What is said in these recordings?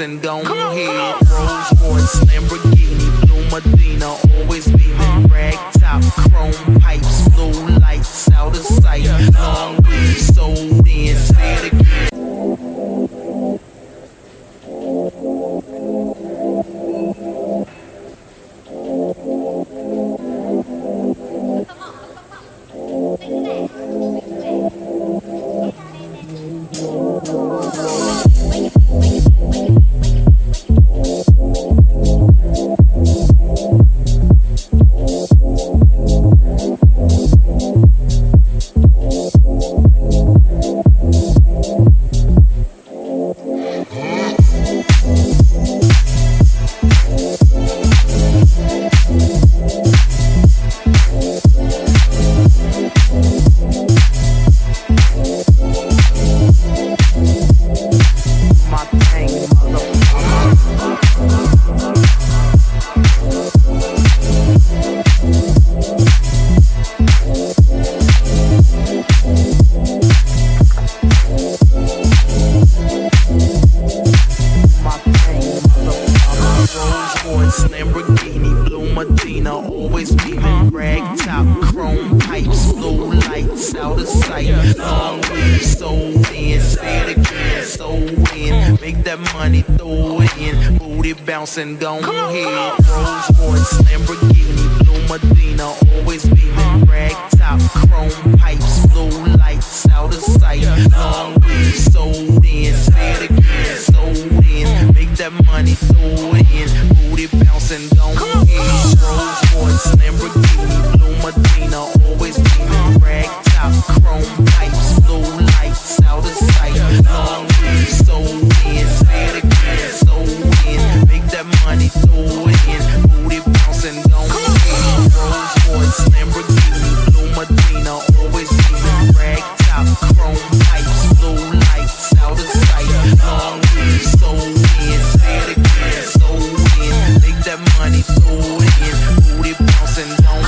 And go ahead, Rolls Royce, Lamborghini, Blue Medina, always beaming, rag top, chrome pipes, blue lights, out of sight, long weed, sold in, say it again. Lamborghini, Blue Medina, always beaming, rag top, chrome pipes, blue lights, out of sight, long weed, sold in, say it again, sold in, make that money, throw it in, booty bouncing, go ahead, Rolls Royce, Lamborghini, Blue Medina, always beaming, rag top, chrome pipes, blue lights, out of sight, long weed, sold in, say it again, sold in, make that money, throw it in, booty bouncing, go ahead, Rolls Royce, Lamborghini, Blue Medina, always beaming, rag top, chrome pipes, blue lights, out of sight, long weed, sold in, say it again, sold in, make that money, throw it in, booty bouncing, go ahead, Rolls Royce, Lamborghini, Blue Medina, always beaming, rag top, chrome pipes, blue lights, out of sight, long weed, sold in, say it again, sold in, make that money, throw it in, booty bouncing, go ahead.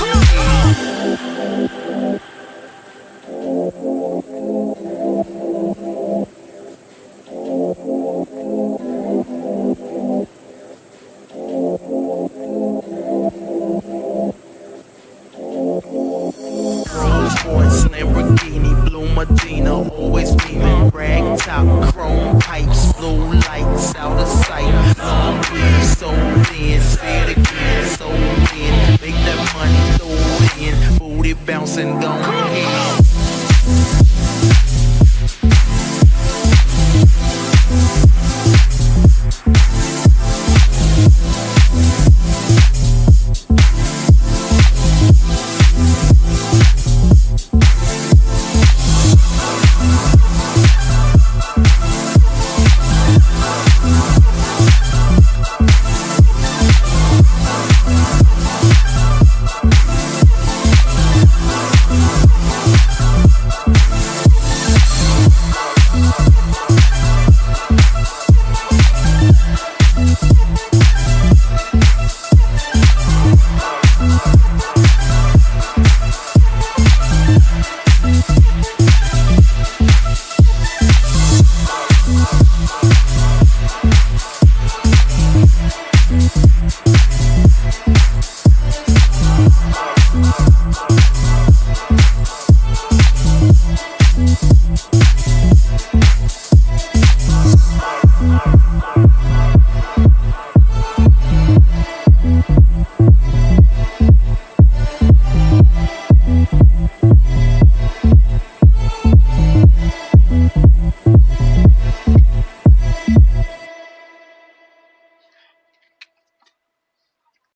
Rolls Royce, Lamborghini, Blue Medina, always beaming, rag top, chrome pipes, blue lights, out of sight, long weed, sold in, say it again, sold in, make that money, throw it in, booty bouncing, go ahead.